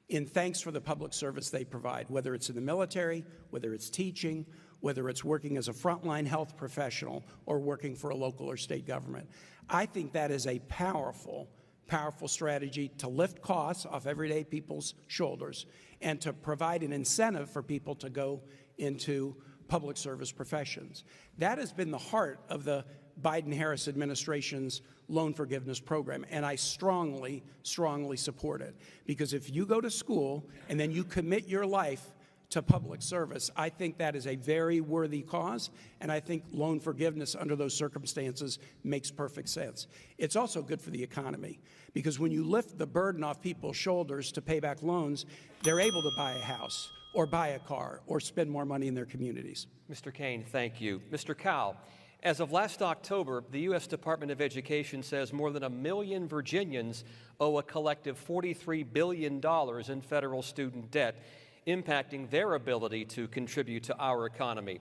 in thanks for the public service they provide, whether it's in the military, whether it's teaching, whether it's working as a frontline health professional or working for a local or state government. I think that is a powerful, powerful strategy to lift costs off everyday people's shoulders and to provide an incentive for people to go into public service professions. That has been the heart of the Biden-Harris administration's loan forgiveness program, and I strongly, strongly support it. Because if you go to school and then you commit your life to public service, I think that is a very worthy cause, and I think loan forgiveness under those circumstances makes perfect sense. It's also good for the economy, because when you lift the burden off people's shoulders to pay back loans, they're able to buy a house or buy a car or spend more money in their communities. Mr. Kaine, thank you. Mr. Kahl, as of last October, the U.S. Department of Education says more than 1 million Virginians owe a collective $43 billion in federal student debt, impacting their ability to contribute to our economy.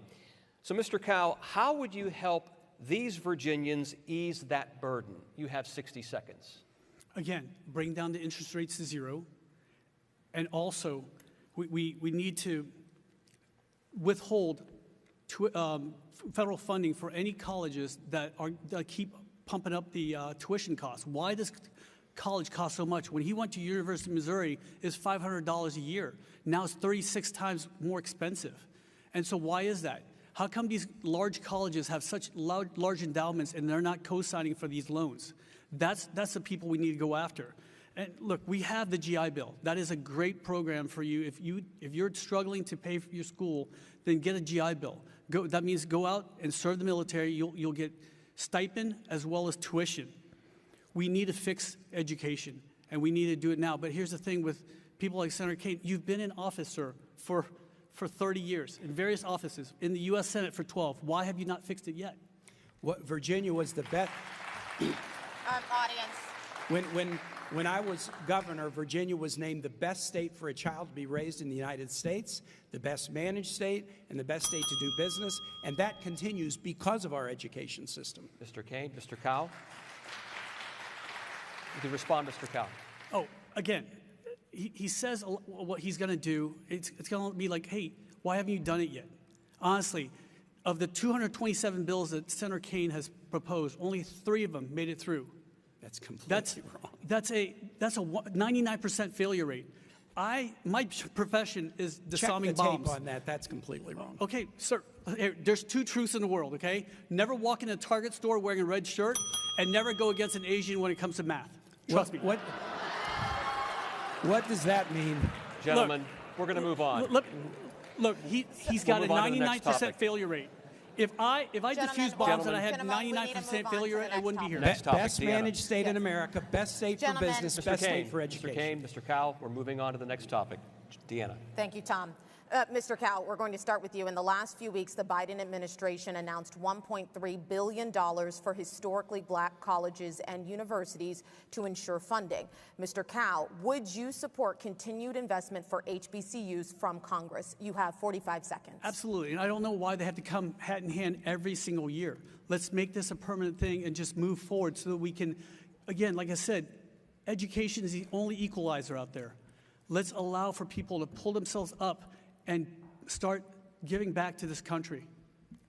So, Mr. Kahl, how would you help these Virginians ease that burden? You have 60 seconds. Again, bring down the interest rates to zero, and also we need to withhold federal funding for any colleges that keep pumping up the tuition costs. Why does college cost so much? When he went to University of Missouri, it was $500 a year. Now it's 36 times more expensive. And so why is that? How come these large colleges have such large endowments and they're not co-signing for these loans? That's the people we need to go after. And look, we have the GI Bill. That is a great program for you. If you're struggling to pay for your school, then get a GI Bill. That means go out and serve the military. You'll get stipend as well as tuition. We need to fix education, and we need to do it now. But here's the thing with people like Senator Kaine. You've been in office, sir, for 30 years in various offices, in the U.S. Senate for 12. Why have you not fixed it yet? Virginia was the best. Audience. When I was governor, Virginia was named the best state for a child to be raised in the United States, the best managed state, and the best state to do business. And that continues because of our education system. Mr. Kaine, Mr. Cow. You can respond, Mr. Cow. Oh, again, he says what he's going to do. It's going to be like, hey, why haven't you done it yet? Honestly, of the 227 bills that Senator Kaine has proposed, only 3 of them made it through. That's completely wrong. That's a 99% failure rate. My profession is disarming bombs. Check the tape on that. That's completely wrong. Okay, sir. There's 2 truths in the world. Okay, never walk in a Target store wearing a red shirt, and never go against an Asian when it comes to math. Trust me. What does that mean, gentlemen? We're going to move on. Look, he's got a 99% failure rate. If I defuse bombs and I had 99% failure rate, I wouldn't be here. Best managed state in America, best state for business, best state for education. Mr. Kaine, Mr. Cow, we're moving on to the next topic. Deanna. Thank you, Tom. Mr. Cow, we're going to start with you. In the last few weeks, the Biden administration announced $1.3 billion for historically black colleges and universities to ensure funding. Mr. Cow, would you support continued investment for HBCUs from Congress? You have 45 seconds. Absolutely, and I don't know why they have to come hat in hand every single year. Let's make this a permanent thing and just move forward so that we can, again, like I said, education is the only equalizer out there. Let's allow for people to pull themselves up and start giving back to this country.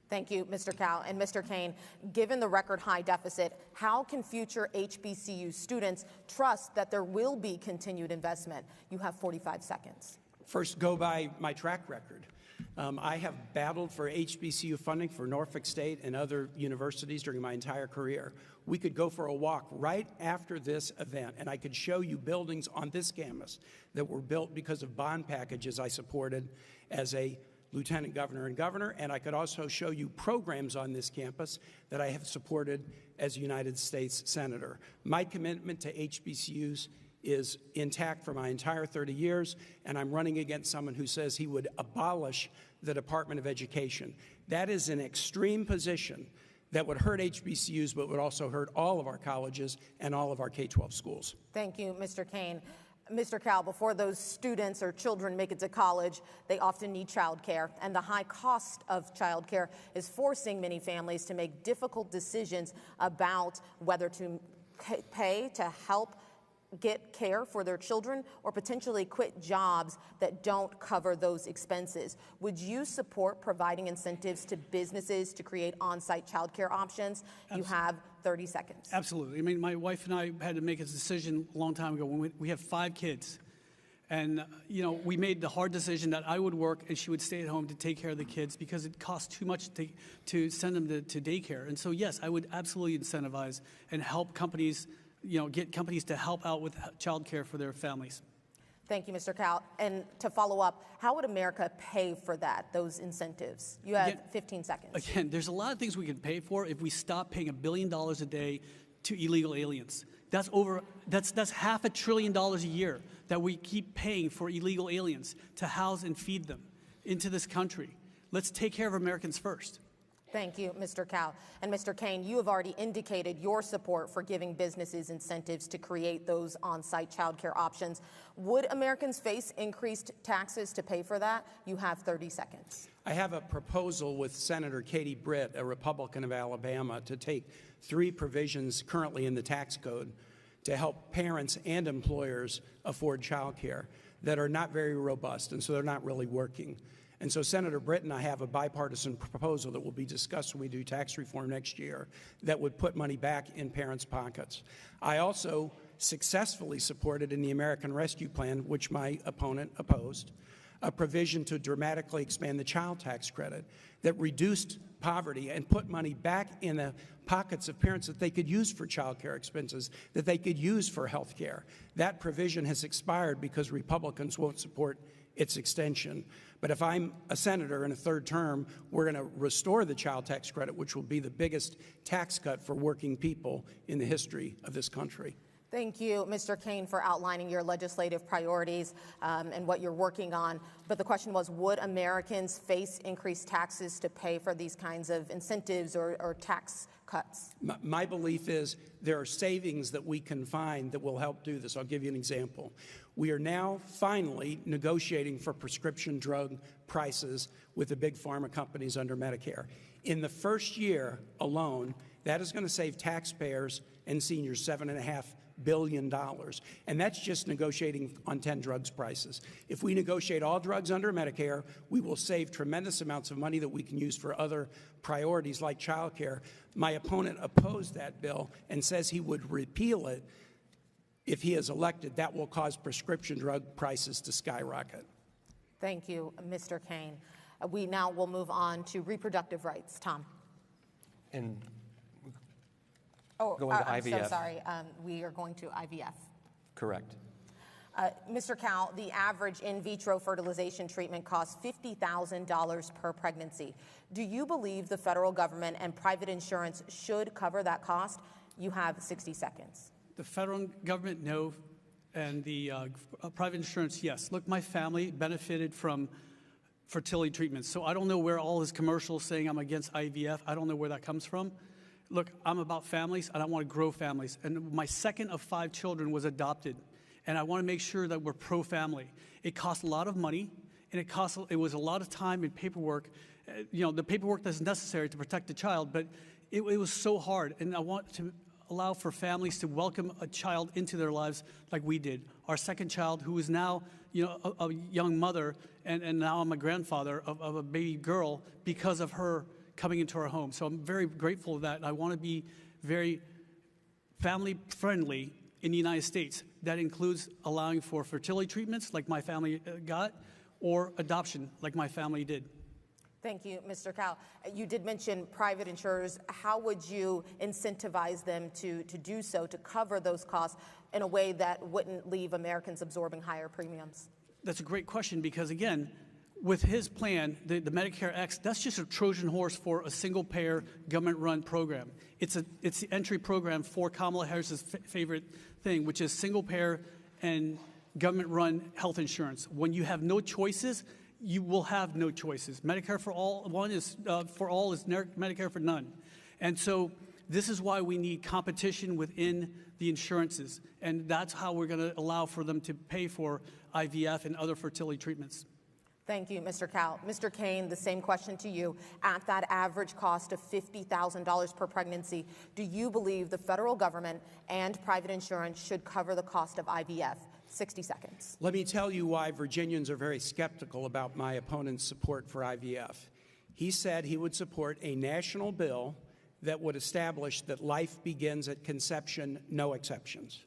Thank you, Mr. Cow. And Mr. Kaine, given the record high deficit, how can future HBCU students trust that there will be continued investment? You have 45 seconds. First, go by my track record. I have battled for HBCU funding for Norfolk State and other universities during my entire career. We could go for a walk right after this event, and I could show you buildings on this campus that were built because of bond packages I supported as a lieutenant governor and governor, and I could also show you programs on this campus that I have supported as a United States Senator. My commitment to HBCUs is intact for my entire 30 years, and I'm running against someone who says he would abolish the Department of Education. That is an extreme position that would hurt HBCUs, but would also hurt all of our colleges and all of our K-12 schools. Thank you, Mr. Kaine. Mr. Cow, before those students or children make it to college, they often need childcare, and the high cost of childcare is forcing many families to make difficult decisions about whether to pay to help get care for their children or potentially quit jobs that don't cover those expenses. Would you support providing incentives to businesses to create on-site childcare options? Absolutely. You have 30 seconds. Absolutely. I mean, my wife and I had to make a decision a long time ago when we have 5 kids. And, you know, we made the hard decision that I would work and she would stay at home to take care of the kids because it costs too much to send them to daycare. And so, yes, I would absolutely incentivize and help companies, you know, get companies to help out with child care for their families. Thank you, Mr. Cow. And to follow up, how would America pay for that, those incentives? You have 15 seconds. Again, there's a lot of things we could pay for if we stop paying $1 billion a day to illegal aliens. That's $500 billion a year that we keep paying for illegal aliens to house and feed them into this country. Let's take care of Americans first. Thank you, Mr. Cow. And Mr. Kaine, you have already indicated your support for giving businesses incentives to create those on-site childcare options. Would Americans face increased taxes to pay for that? You have 30 seconds. I have a proposal with Senator Katie Britt, a Republican of Alabama, to take 3 provisions currently in the tax code to help parents and employers afford child care that are not very robust, and so they're not really working. And so, Senator Britton, I have a bipartisan proposal that will be discussed when we do tax reform next year that would put money back in parents' pockets. I also successfully supported in the American Rescue Plan, which my opponent opposed, a provision to dramatically expand the child tax credit that reduced poverty and put money back in the pockets of parents that they could use for child care expenses, that they could use for health care. That provision has expired because Republicans won't support its extension. But if I'm a senator in a third term, we're going to restore the child tax credit, which will be the biggest tax cut for working people in the history of this country. Thank you, Mr. Kaine, for outlining your legislative priorities and what you're working on. But the question was, would Americans face increased taxes to pay for these kinds of incentives or tax cuts? My belief is there are savings that we can find that will help do this. I'll give you an example. We are now finally negotiating for prescription drug prices with the big pharma companies under Medicare. In the first year alone, that is going to save taxpayers and seniors $7.5 billion. And that's just negotiating on 10 drugs prices. If we negotiate all drugs under Medicare, we will save tremendous amounts of money that we can use for other priorities like child care. My opponent opposed that bill and says he would repeal it if he is elected. That will cause prescription drug prices to skyrocket. Thank you, Mr. Kaine. We now will move on to reproductive rights. Tom. And Oh, going to I'm IVF. so sorry. We are going to IVF. Correct. Mr. Cal, the average in vitro fertilization treatment costs $50,000 per pregnancy. Do you believe the federal government and private insurance should cover that cost? You have 60 seconds. The federal government, no, and the private insurance, yes. Look, my family benefited from fertility treatments, so I don't know where all his commercials saying I'm against IVF, I don't know where that comes from. Look, I'm about families, and I want to grow families. And my second of 5 children was adopted, and I want to make sure that we're pro-family. It costs a lot of money, and it was a lot of time and paperwork. The paperwork that's necessary to protect the child, but it was so hard. And I want to allow for families to welcome a child into their lives like we did. Our second child, who is now a young mother, and now I'm a grandfather of a baby girl because of her coming into our home. So I'm very grateful for that. And I want to be very family friendly in the United States. That includes allowing for fertility treatments like my family got, or adoption like my family did. Thank you, Mr. Cal. You did mention private insurers. How would you incentivize them to do so, to cover those costs in a way that wouldn't leave Americans absorbing higher premiums? That's a great question because, again, with his plan, the Medicare X, that's just a Trojan horse for a single-payer, government-run program. It's the entry program for Kamala Harris's favorite thing, which is single-payer and government-run health insurance. When you have no choices, you will have no choices. Medicare for all is Medicare for none. And so this is why we need competition within the insurances. And that's how we're going to allow for them to pay for IVF and other fertility treatments. Thank you, Mr. Cal. Mr. Kaine, the same question to you. At that average cost of $50,000 per pregnancy, do you believe the federal government and private insurance should cover the cost of IVF? 60 seconds. Let me tell you why Virginians are very skeptical about my opponent's support for IVF. He said he would support a national bill that would establish that life begins at conception, no exceptions.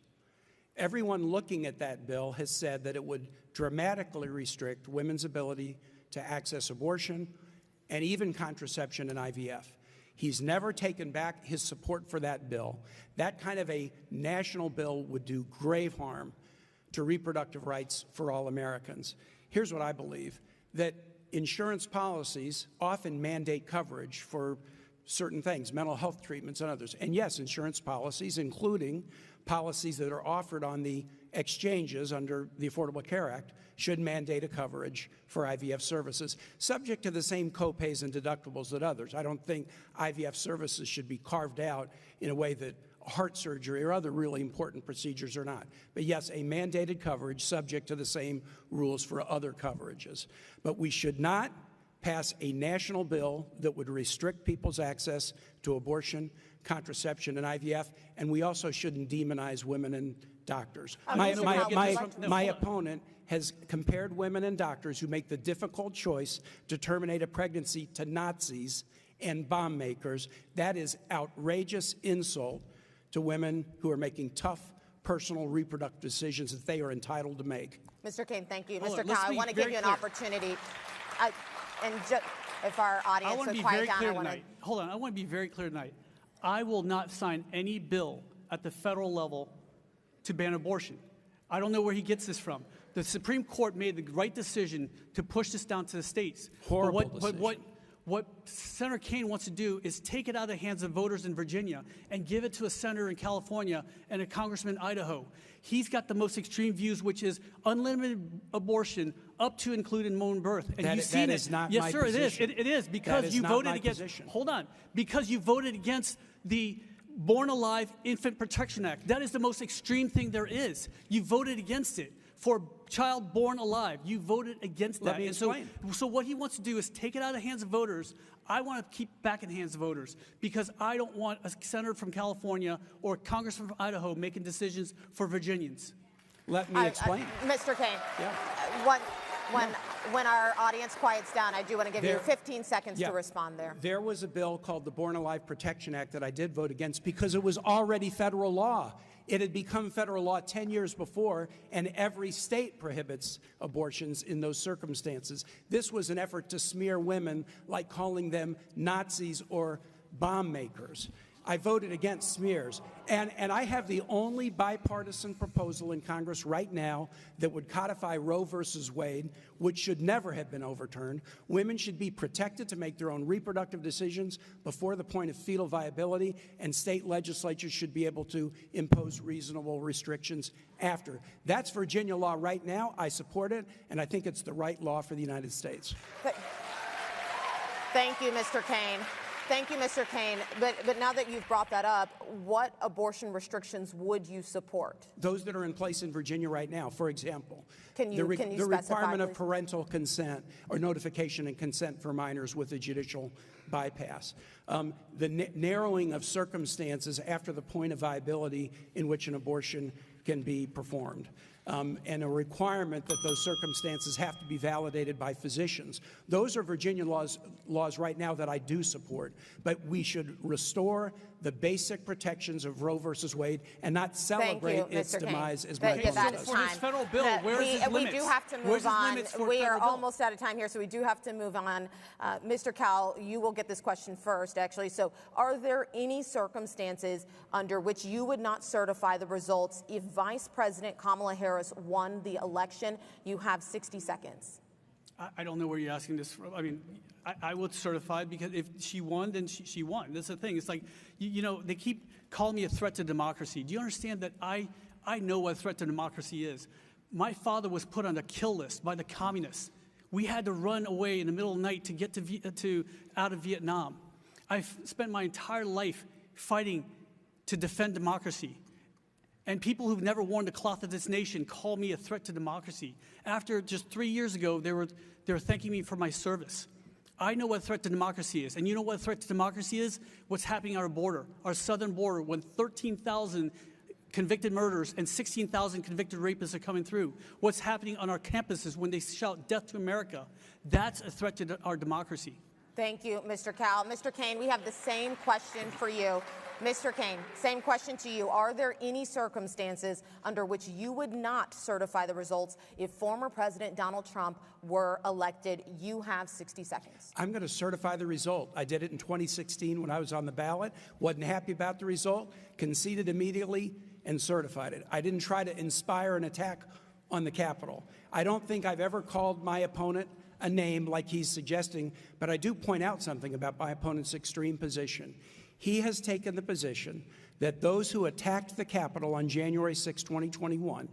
Everyone looking at that bill has said that it would dramatically restrict women's ability to access abortion and even contraception and IVF. He's never taken back his support for that bill. That kind of a national bill would do grave harm to reproductive rights for all Americans. Here's what I believe, that insurance policies often mandate coverage for certain things, mental health treatments and others. And yes, insurance policies, including policies that are offered on the exchanges under the Affordable Care Act, should mandate a coverage for IVF services, subject to the same copays and deductibles that others. I don't think IVF services should be carved out in a way that heart surgery or other really important procedures are not. But yes, a mandated coverage subject to the same rules for other coverages. But we should not pass a national bill that would restrict people's access to abortion, contraception, and IVF, and we also shouldn't demonize women and doctors. My opponent has compared women and doctors who make the difficult choice to terminate a pregnancy to Nazis and bomb makers. That is outrageous insult to women who are making tough personal reproductive decisions that they are entitled to make. Mr. Kaine, thank you. Hold Mr. on, let's Kaine, I be want to very give you an clear. opportunity. If our I audience want to would be quiet very down, clear I want to. tonight. Hold on, I want to be very clear tonight. I will not sign any bill at the federal level to ban abortion. I don't know where he gets this from. The Supreme Court made the right decision to push this down to the states. Horrible But what Senator Kaine wants to do is take it out of the hands of voters in Virginia and give it to a senator in California and a congressman in Idaho. He's got the most extreme views, which is unlimited abortion up to including unborn birth. And That- you've seen that it. is not yes, my sir, position. it is because That is you not voted my against. position. Hold on, because you voted against the Born Alive Infant Protection Act. That is the most extreme thing there is. You voted against it. For child born alive, you voted against that. Let me And so, explain. so what he wants to do is take it out of the hands of voters. I want to keep back in the hands of voters because I don't want a senator from California or a congressman from Idaho making decisions for Virginians. Let me explain. Mr. Kaine, Yeah. when our audience quiets down, I do want to give you There- 15 seconds Yeah. to respond there. There was a bill called the Born Alive Protection Act that I did vote against because it was already federal law. It had become federal law 10 years before, and every state prohibits abortions in those circumstances. This was an effort to smear women, like calling them Nazis or bomb makers. I voted against smears. And I have the only bipartisan proposal in Congress right now that would codify Roe versus Wade, which should never have been overturned. Women should be protected to make their own reproductive decisions before the point of fetal viability, and state legislatures should be able to impose reasonable restrictions after. That's Virginia law right now. I support it, and I think it's the right law for the United States. Thank you, Mr. Kaine. Thank you, Mr. Kaine. But now that you've brought that up, what abortion restrictions would you support? Those that are in place in Virginia right now, for example. Can you the specify, requirement of please? parental consent or notification and consent for minors with a judicial bypass. The narrowing of circumstances after the point of viability in which an abortion can be performed. And a requirement that those circumstances have to be validated by physicians. Those are Virginia laws right now that I do support. But we should restore the basic protections of Roe versus Wade and not celebrate its demise as my That opponent is does. For this time. federal bill, where is his We limits? do have to Where's move his on. limits for We are federal bill? almost out of time here, so we do have to move on. Mr. Cowell, you will get this question first, actually. So are there any circumstances under which you would not certify the results if Vice President Kamala Harris won the election? You have 60 seconds. I don't know where you're asking this from. I mean, I would certify because if she won, then she won. That's the thing. It's like, you know, they keep calling me a threat to democracy. Do you understand that I know what a threat to democracy is? My father was put on a kill list by the communists. We had to run away in the middle of the night to get out of Vietnam. I've spent my entire life fighting to defend democracy. And people who've never worn the cloth of this nation call me a threat to democracy. After just 3 years ago, they were thanking me for my service. I know what a threat to democracy is. And you know what a threat to democracy is? What's happening on our border, our southern border, when 13,000 convicted murderers and 16,000 convicted rapists are coming through. What's happening on our campuses when they shout death to America. That's a threat to our democracy. Thank you, Mr. Cowell. Mr. Kaine, we have the same question for you. Mr. Kaine, same question to you. Are there any circumstances under which you would not certify the results if former President Donald Trump were elected? You have 60 seconds. I'm going to certify the result. I did it in 2016 when I was on the ballot. Wasn't happy about the result. Conceded immediately and certified it. I didn't try to inspire an attack on the Capitol. I don't think I've ever called my opponent a name like he's suggesting, but I do point out something about my opponent's extreme position. He has taken the position that those who attacked the Capitol on January 6, 2021,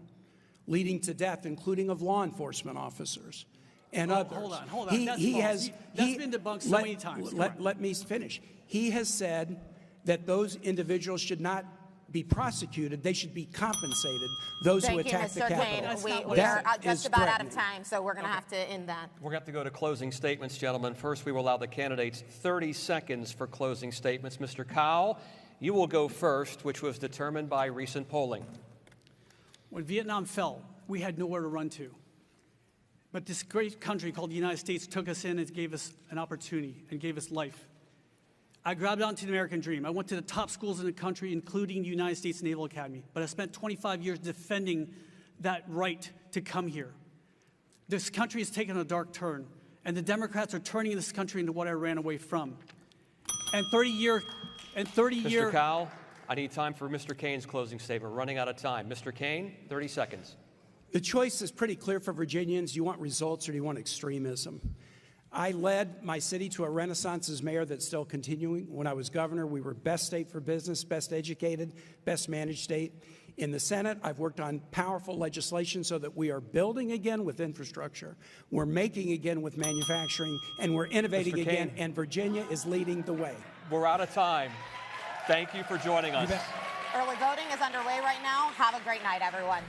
leading to death, including of law enforcement officers and others. Hold on. That's been debunked so many times. Let me finish. He has said that those individuals should not be prosecuted. They should be compensated, those who attacked the Capitol. Thank you, Mr. Kaine. We are just about out of time, so we're going to have to end that. We're going to have to go to closing statements, gentlemen. First, we will allow the candidates 30 seconds for closing statements. Mr. Cowell, you will go first, which was determined by recent polling. When Vietnam fell, we had nowhere to run to. But this great country called the United States took us in and gave us an opportunity and gave us life. I grabbed onto the American dream. I went to the top schools in the country, including the United States Naval Academy. But I spent 25 years defending that right to come here. This country has taken a dark turn, and the Democrats are turning this country into what I ran away from. And 30-year... Mr. Cowell, I need time for Mr. Kaine's closing statement. We're running out of time. Mr. Kaine, 30 seconds. The choice is pretty clear for Virginians. You want results or do you want extremism? I led my city to a renaissance as mayor that's still continuing. When I was governor, we were best state for business, best educated, best managed state. In the Senate, I've worked on powerful legislation so that we are building again with infrastructure, we're making again with manufacturing, and we're innovating again, and Virginia is leading the way. We're out of time. Thank you for joining us. Early voting is underway right now. Have a great night, everyone.